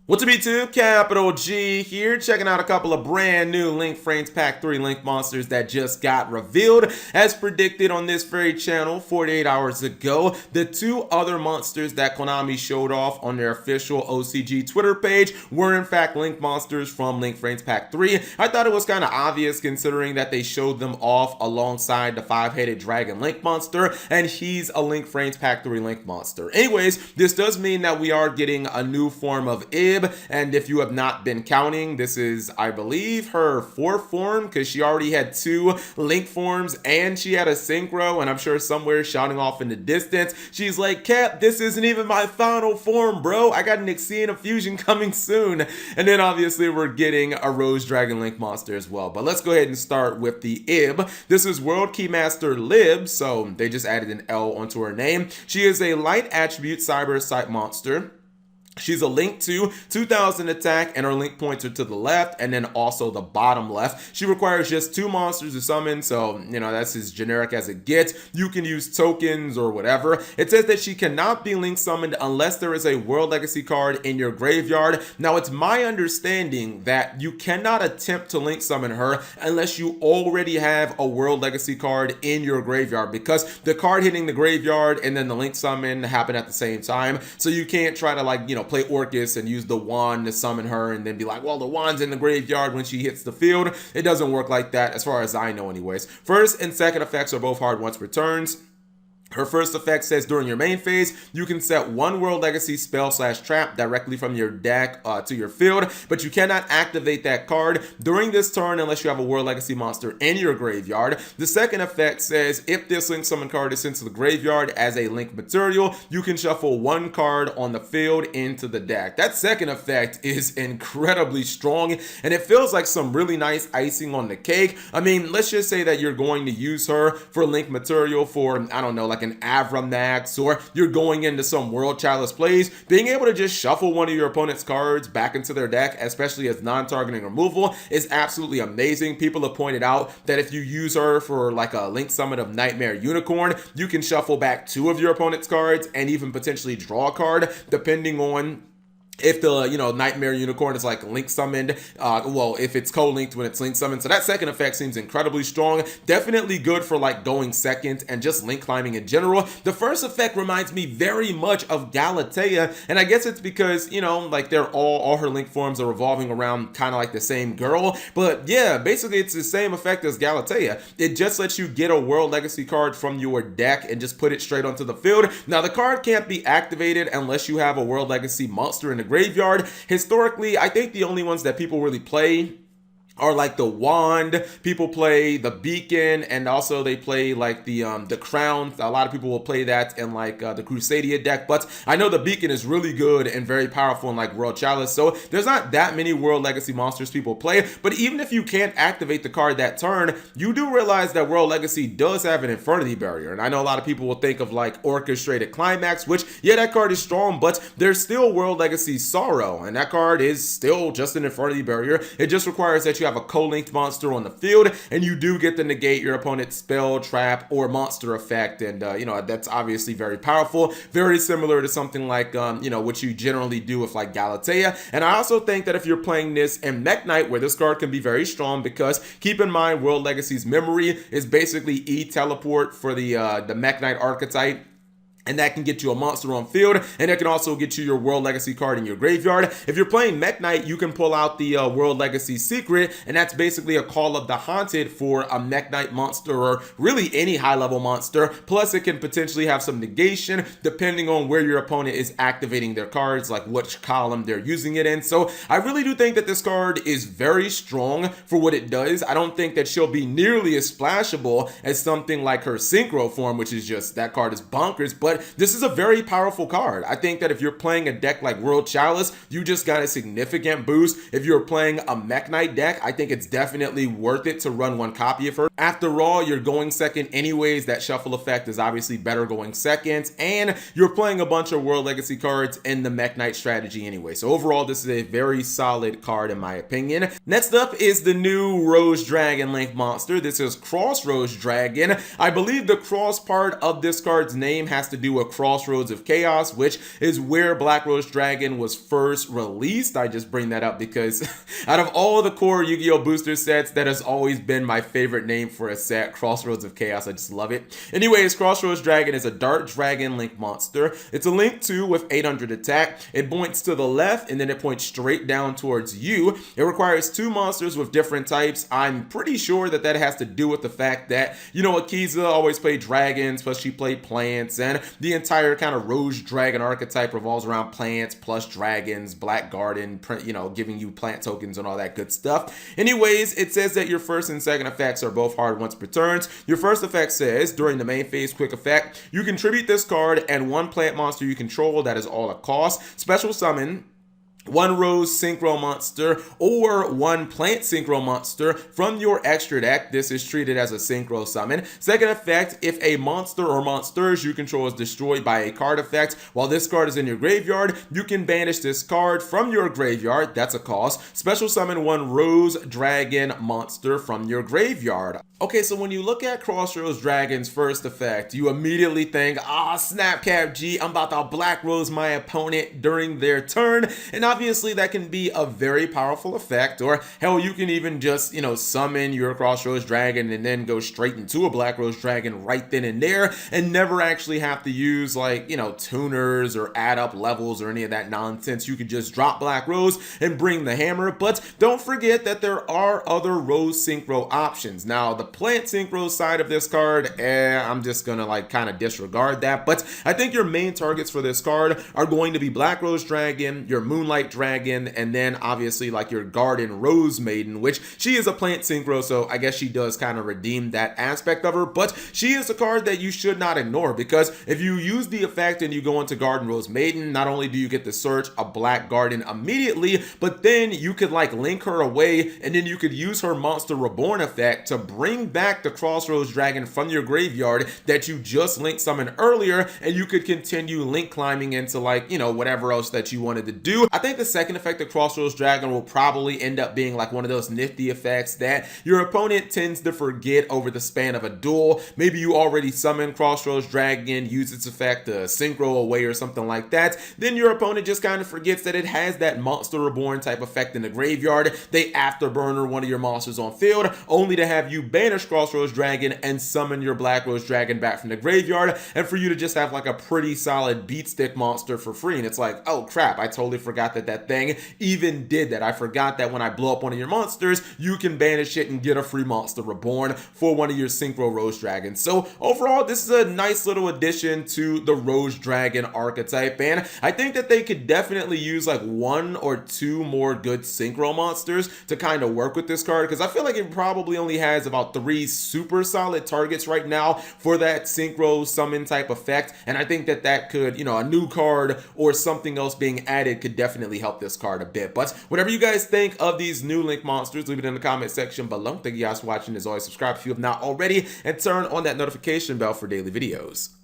What's up YouTube, Capital G here, checking out a couple of brand new Link Frames Pack 3 Link monsters that just got revealed. As predicted on this very channel 48 hours ago, the two other monsters that Konami showed off on their official OCG Twitter page were in fact Link monsters from Link Frames Pack 3. I thought it was kind of obvious considering that they showed them off alongside the five-headed dragon Link monster, and he's a Link Frames Pack 3 Link monster. Anyways, this does mean that we are getting a new form of Ib. And if you have not been counting, this is, I believe, her fourth form, because she already had two Link forms and she had a Synchro, and I'm sure somewhere shouting off in the distance, she's like, Cap, this isn't even my final form, bro. I got an Xena fusion coming soon. And then obviously we're getting a Rose Dragon Link monster as well. But let's go ahead and start with the Ib. This is World Keymaster Lib, so they just added an L onto her name. She is a light attribute cyber type monster. She's a Link 2, 2000 attack, and her Link pointer to the left, and then also the bottom left. She requires just two monsters to summon, so, you know, that's as generic as it gets. You can use tokens or whatever. It says that she cannot be Link summoned unless there is a World Legacy card in your graveyard. Now, it's my understanding that you cannot attempt to Link summon her unless you already have a World Legacy card in your graveyard, because the card hitting the graveyard and then the Link summon happen at the same time. So you can't try to, like, you know, play Orcus and use the wand to summon her and then be like, well, the wand's in the graveyard when she hits the field. It doesn't work like that as far as I know anyways. First and second effects are both hard once returns. Her first effect says during your main phase, you can set one World Legacy spell / trap directly from your deck to your field, but you cannot activate that card during this turn unless you have a World Legacy monster in your graveyard. The second effect says if this Link summon card is sent to the graveyard as a Link material, you can shuffle one card on the field into the deck. That second effect is incredibly strong, and it feels like some really nice icing on the cake. I mean, let's just say that you're going to use her for Link material for, I don't know, like an Avramax, or you're going into some World Chalice plays. Being able to just shuffle one of your opponent's cards back into their deck, especially as non-targeting removal, is absolutely amazing. People have pointed out that if you use her for like a Link summon of Nightmare Unicorn, you can shuffle back two of your opponent's cards and even potentially draw a card depending on if the, you know, Nightmare Unicorn is like Link summoned, well, if it's co-linked when it's Link summoned. So that second effect seems incredibly strong. Definitely good for like going second and just Link climbing in general. The first effect reminds me very much of Galatea, and I guess it's because, you know, like they're all her Link forms are revolving around kind of like the same girl. But yeah, basically it's the same effect as Galatea. It just lets you get a World Legacy card from your deck and just put it straight onto the field. Now the card can't be activated unless you have a World Legacy monster in the graveyard. Historically, I think the only ones that people really play are like the wand. People play the beacon, and also they play like the crown. A lot of people will play that in like the Crusadia deck, but I know the beacon is really good and very powerful in like World Chalice. So there's not that many World Legacy monsters people play, but even if you can't activate the card that turn, you do realize that World Legacy does have an Infernity Barrier. And I know a lot of people will think of like Orchestrated Climax, which, yeah, that card is strong, but there's still World Legacy Sorrow, and that card is still just an Infernity Barrier. It just requires that you have a co-linked monster on the field, and you do get to negate your opponent's spell, trap, or monster effect. And you know, that's obviously very powerful, very similar to something like you know, what you generally do with like Galatea. And I also think that if you're playing this in Mech Knight, where this card can be very strong, because keep in mind World Legacy's memory is basically E-teleport for the Mech Knight archetype, and that can get you a monster on field, and it can also get you your World Legacy card in your graveyard. If you're playing Mech Knight, you can pull out the World Legacy Secret, and that's basically a Call of the Haunted for a Mech Knight monster, or really any high-level monster. Plus, it can potentially have some negation, depending on where your opponent is activating their cards, like which column they're using it in. So I really do think that this card is very strong for what it does. I don't think that she'll be nearly as splashable as something like her Synchro form, which is just, that card is bonkers, but this is a very powerful card. I think that if you're playing a deck like World Chalice, you just got a significant boost. If you're playing a Mech Knight deck, I think it's definitely worth it to run one copy of her. After all, you're going second anyways. That shuffle effect is obviously better going second, and you're playing a bunch of World Legacy cards in the Mech Knight strategy anyway. So overall, this is a very solid card in my opinion. Next up is the new Rose Dragon Link monster. This is Cross Rose Dragon. I believe the cross part of this card's name has to do do with Crossroads of Chaos, which is where Black Rose Dragon was first released. I just bring that up because out of all the core Yu-Gi-Oh! Booster sets, that has always been my favorite name for a set, Crossroads of Chaos. I just love it. Anyways, Crossroads Dragon is a Dark Dragon Link monster. It's a Link 2 with 800 attack. It points to the left and then it points straight down towards you. It requires 2 monsters with different types. I'm pretty sure that has to do with the fact that, you know, Akiza always played dragons, plus she played plants, and the entire kind of Rose Dragon archetype revolves around plants plus dragons, Black Garden, you know, giving you plant tokens and all that good stuff. Anyways, it says that your first and second effects are both hard once per turn. Your first effect says, during the main phase quick effect, you contribute this card and 1 plant monster you control. That is all it costs. Special summon 1 Rose Synchro monster or 1 Plant Synchro monster from your extra deck. This is treated as a Synchro summon. Second effect, if a monster or monsters you control is destroyed by a card effect while this card is in your graveyard, you can banish this card from your graveyard. That's a cost. Special summon 1 Rose Dragon monster from your graveyard. Okay, so when you look at Crossroads Dragon's first effect, you immediately think, Snapcap G, I'm about to Black Rose my opponent during their turn. And obviously that can be a very powerful effect, or hell, you can even just, you know, summon your Crossroads Dragon and then go straight into a Black Rose Dragon right then and there and never actually have to use, like, you know, tuners or add up levels or any of that nonsense. You could just drop Black Rose and bring the hammer. But don't forget that there are other Rose Synchro options. Now, the Plant Synchro side of this card, I'm just gonna like kind of disregard that, but I think your main targets for this card are going to be Black Rose Dragon, your Moonlight Dragon, and then obviously like your Garden Rose Maiden, which she is a Plant Synchro, so I guess she does kind of redeem that aspect of her. But she is a card that you should not ignore, because if you use the effect and you go into Garden Rose Maiden, not only do you get to search a Black Garden immediately, but then you could like link her away and then you could use her Monster Reborn effect to bring back the Crossroads Dragon from your graveyard that you just link summoned earlier, and you could continue link climbing into, like, you know, whatever else that you wanted to do. I think the second effect of Crossroads Dragon will probably end up being like one of those nifty effects that your opponent tends to forget over the span of a duel. Maybe you already summoned Crossroads Dragon, use its effect to synchro away or something like that. Then your opponent just kind of forgets that it has that Monster Reborn type effect in the graveyard. They afterburner one of your monsters on field, only to have you banish Crossroads Dragon and summon your Black Rose Dragon back from the graveyard, and for you to just have like a pretty solid beat stick monster for free. And it's like, oh crap, I totally forgot that that thing even did that. I forgot that when I blow up one of your monsters, you can banish it and get a free Monster Reborn for one of your Synchro Rose Dragons. So overall, this is a nice little addition to the Rose Dragon archetype, and I think that they could definitely use like 1 or 2 more good Synchro monsters to kind of work with this card, because I feel like it probably only has about 3 super solid targets right now for that Synchro summon type effect, and I think that that could, you know, a new card or something else being added could definitely help this card a bit. But whatever you guys think of these new Link monsters, leave it in the comment section below. Thank you guys for watching. As always, subscribe if you have not already, and turn on that notification bell for daily videos.